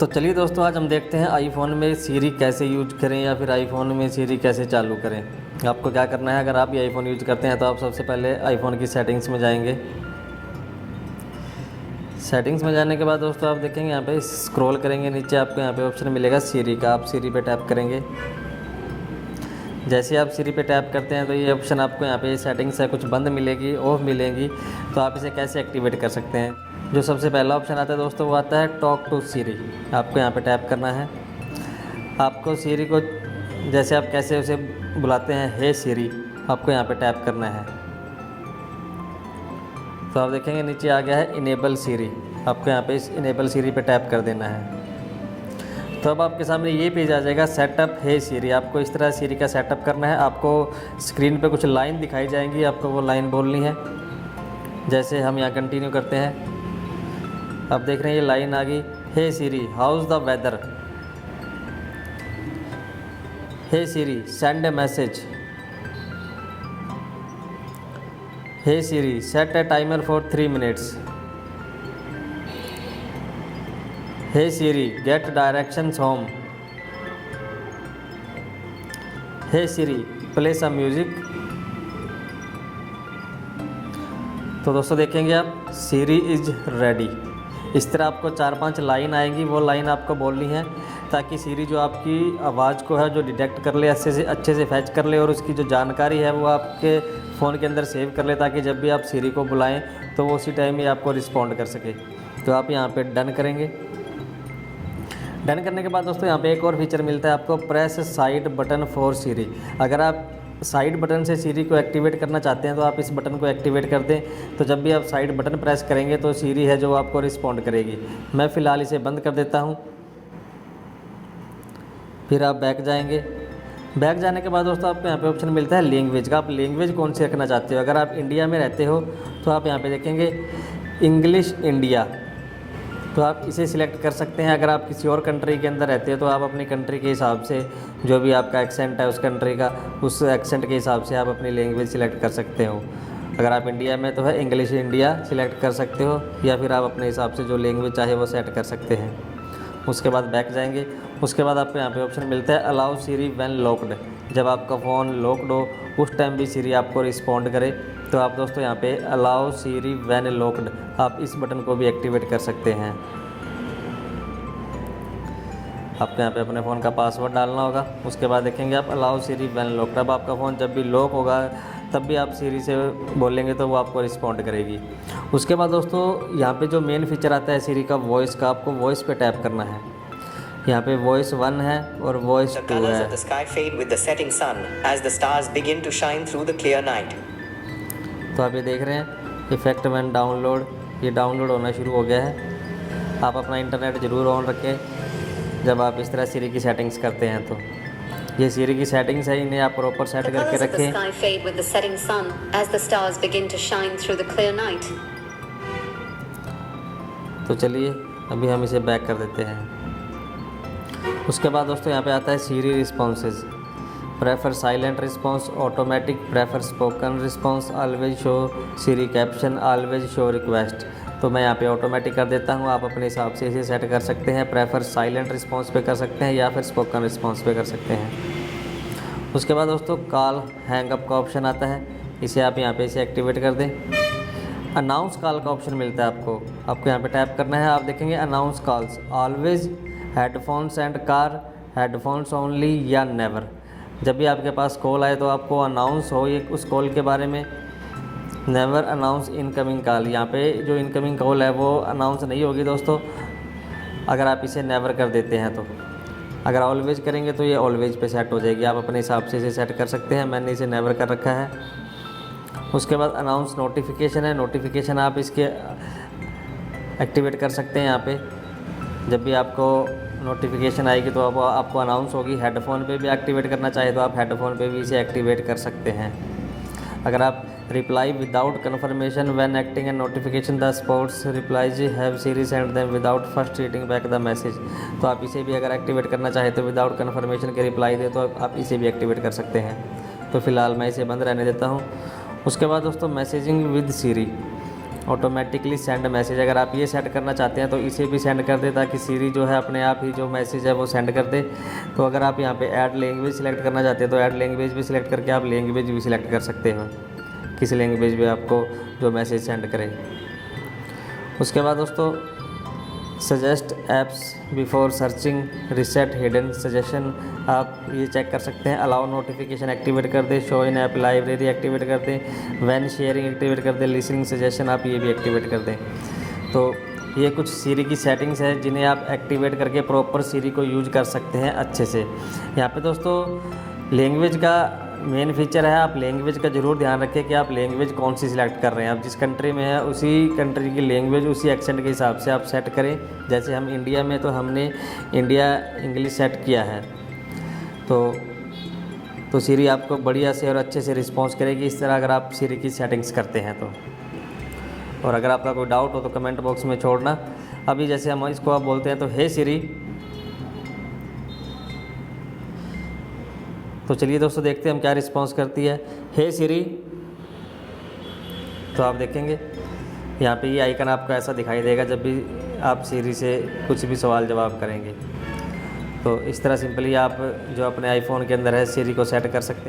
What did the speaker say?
तो चलिए दोस्तों, आज हम देखते हैं आईफोन में सीरी कैसे यूज करें या फिर आईफोन में सीरी कैसे चालू करें। आपको क्या करना है, अगर आप भी आईफोन यूज करते हैं तो आप सबसे पहले आईफोन की सेटिंग्स में जाएंगे। सेटिंग्स में जाने के बाद दोस्तों आप देखेंगे यहाँ पे स्क्रॉल करेंगे नीचे, आपको यहाँ पे ऑप्शन मिलेगा सीरी का। आप सीरी पे टैप करेंगे। जैसे आप सीरी पे टैप करते हैं तो ये ऑप्शन आपको यहाँ पे सेटिंग्स है कुछ बंद मिलेगी, ऑफ मिलेंगी। तो आप इसे कैसे एक्टिवेट कर सकते हैं। जो सबसे पहला ऑप्शन आता है दोस्तों वो आता है टॉक टू सीरी। आपको यहाँ पे टैप करना है। आपको सीरी को जैसे आप कैसे उसे बुलाते हैं, हे सीरी, आपको यहाँ पे टैप करना है। तो आप देखेंगे नीचे आ गया है इनेबल सीरी। आपको यहाँ पे इस इनेबल सीरी पे टैप कर देना है। तो अब आपके सामने ये पेज आ जाएगा सेटअप हे सीरी। आपको इस तरह सीरी का सेटअप करना है। आपको स्क्रीन पे कुछ लाइन दिखाई जाएंगी, आपको वो लाइन बोलनी है। जैसे हम यहाँ कंटिन्यू करते हैं, आप देख रहे हैं ये लाइन आ गई, hey Siri how's the weather, hey Siri send a message, hey Siri set a timer for 3 minutes, hey Siri get directions home, hey Siri play some music. तो दोस्तों देखेंगे आप सीरी इज रेडी। इस तरह आपको 4-5 लाइन आएंगी, वो लाइन आपको बोलनी है ताकि सीरी जो आपकी आवाज़ को है जो डिटेक्ट कर ले, अच्छे से फैच कर ले और उसकी जो जानकारी है वो आपके फ़ोन के अंदर सेव कर ले, ताकि जब भी आप सीरी को बुलाएं तो वो उसी टाइम ही आपको रिस्पॉन्ड कर सके। तो आप यहाँ पे डन करेंगे। डन करने के बाद दोस्तों यहाँ पे एक और फीचर मिलता है आपको, प्रेस साइड बटन फॉर सीरी। अगर आप साइड बटन से सीरी को एक्टिवेट करना चाहते हैं तो आप इस बटन को एक्टिवेट कर दें। तो जब भी आप साइड बटन प्रेस करेंगे तो सीरी है जो आपको रिस्पॉन्ड करेगी। मैं फ़िलहाल इसे बंद कर देता हूँ। फिर आप बैक जाएंगे। बैक जाने के बाद दोस्तों आपको यहाँ पे ऑप्शन मिलता है लैंग्वेज का। आप लैंग्वेज कौन सी रखना चाहते हो। अगर आप इंडिया में रहते हो तो आप यहाँ पे देखेंगे इंग्लिश इंडिया, तो आप इसे सिलेक्ट कर सकते हैं। अगर आप किसी और कंट्री के अंदर रहते हो तो आप अपनी कंट्री के हिसाब से जो भी आपका एक्सेंट है उस कंट्री का, उस एक्सेंट के हिसाब से आप अपनी लैंग्वेज सिलेक्ट कर सकते हो। अगर आप इंडिया में तो है इंग्लिश इंडिया सिलेक्ट कर सकते हो, या फिर आप अपने हिसाब से जो लैंग्वेज चाहे वो सेट कर सकते हैं। उसके बाद बैक जाएंगे। उसके बाद आपको यहाँ पे ऑप्शन मिलता है अलाउ सीरी व्हेन लॉक्ड। जब आपका फ़ोन लॉक्ड हो उस टाइम भी सीरी आपको रिस्पॉन्ड करे। तो आप दोस्तों यहाँ पे अलाउ सीरी व्हेन लॉक्ड, आप इस बटन को भी एक्टिवेट कर सकते हैं। आपको यहाँ पे अपने फ़ोन का पासवर्ड डालना होगा। उसके बाद देखेंगे आप अलाउ सीरी व्हेन लॉक्ड। अब आपका फ़ोन जब भी लॉक होगा तब भी आप सीरी से बोलेंगे तो वो आपको रिस्पॉन्ड करेगी। उसके बाद दोस्तों यहाँ पे जो मेन फीचर आता है सीरी का, वॉइस का, आपको वॉइस पे टैप करना है। यहाँ पे वॉइस 1 है और वॉइस 2 है। तो आप ये देख रहे हैं इफेक्ट व्हेन डाउनलोड, ये डाउनलोड होना शुरू हो गया है। आप अपना इंटरनेट ज़रूर ऑन रखें जब आप इस तरह सीरी की सेटिंग्स करते हैं। तो ये सीरी की सेटिंग्स है, इन्हें आप प्रॉपर सेट करके रखें। तो चलिए अभी हम इसे बैक कर देते हैं। उसके बाद दोस्तों यहाँ पे आता है Siri responses. Prefer silent response, automatic, prefer spoken response, always show Siri caption, always show request. तो मैं यहाँ पे ऑटोमेटिक कर देता हूँ। आप अपने हिसाब से इसे सेट कर सकते हैं। प्रेफर साइलेंट रिस्पॉन्स पे कर सकते हैं या फिर स्पोकन रिस्पॉन्स पे कर सकते हैं। उसके बाद दोस्तों कॉल हैंग अप का ऑप्शन आता है, इसे आप यहाँ पे इसे एक्टिवेट कर दें। अनाउंस कॉल का ऑप्शन मिलता है आपको यहाँ पे टैप करना है। आप देखेंगे announce calls, always, headphones and car, headphones only या नेवर। जब भी आपके पास कॉल आए तो आपको अनाउंस हो ये उस कॉल के बारे में। नेवर अनाउंस इनकमिंग कॉल, यहाँ पे जो इनकमिंग कॉल है वो अनाउंस नहीं होगी दोस्तों अगर आप इसे नेवर कर देते हैं। तो अगर ऑलवेज करेंगे तो ये ऑलवेज पे सेट हो जाएगी। आप अपने हिसाब से इसे सेट कर सकते हैं। मैंने इसे नेवर कर रखा है। उसके बाद अनाउंस नोटिफिकेशन है। नोटिफिकेशन आप इसके एक्टिवेट कर सकते हैं। यहाँ पे जब भी आपको नोटिफिकेशन आएगी तो अब आपको अनाउंस होगी। हेडफोन पे भी एक्टिवेट करना चाहे तो आप हेडफोन पे भी इसे एक्टिवेट कर सकते हैं। अगर आप reply without confirmation when acting and notification the sports replies have Siri send them without first reading back the message. तो आप इसे भी अगर एक्टिवेट करना चाहे तो विदाउट कन्फर्मेशन के रिप्लाई दे तो आप इसे भी एक्टिवेट कर सकते हैं। तो फिलहाल मैं इसे बंद रहने देता हूँ। उसके बाद दोस्तों messaging with Siri, automatically send message, अगर आप ये सेट करना चाहते हैं तो इसे भी सेंड कर दे ताकि सीरी जो है अपने आप ही जो मैसेज है वो सेंड कर दे। तो अगर आप यहाँ पे ऐड लैंग्वेज सिलेक्ट करना चाहते हैं तो ऐड लैंग्वेज भी सिलेक्ट करके आप लैंग्वेज भी सिलेक्ट कर सकते हो, किस लैंग्वेज में आपको जो मैसेज सेंड करें। उसके बाद दोस्तों suggest apps before searching, reset hidden suggestion, आप ये चेक कर सकते हैं। अलाउ नोटिफिकेशन एक्टिवेट कर दें, show in app library activate कर दें, वैन शेयरिंग एक्टिवेट कर दें, लिसनिंग सजेशन आप ये भी एक्टिवेट कर दें। तो ये कुछ सीरी की सेटिंग्स है जिन्हें आप एक्टिवेट करके प्रॉपर सीरी को यूज कर सकते हैं अच्छे से। यहाँ पे दोस्तों लैंग्वेज का मेन फीचर है, आप लैंग्वेज का ज़रूर ध्यान रखें कि आप लैंग्वेज कौन सी सिलेक्ट कर रहे हैं। आप जिस कंट्री में है उसी कंट्री की लैंग्वेज उसी एक्सेंट के हिसाब से आप सेट करें। जैसे हम इंडिया में तो हमने इंडिया इंग्लिश सेट किया है, तो सीरी आपको बढ़िया से और अच्छे से रिस्पॉन्स करेगी इस तरह अगर आप सीरी की सेटिंग्स करते हैं तो। और अगर आपका कोई डाउट हो तो कमेंट बॉक्स में छोड़ना। अभी जैसे हम इसको आप बोलते हैं तो हे सीरी, तो चलिए दोस्तों देखते हैं हम क्या रिस्पॉन्स करती है। हे सीरी, तो आप देखेंगे यहाँ पे ये आइकन आपको ऐसा दिखाई देगा जब भी आप सीरी से कुछ भी सवाल जवाब करेंगे। तो इस तरह सिंपली आप जो अपने आईफोन के अंदर है सीरी को सेट कर सकते हैं।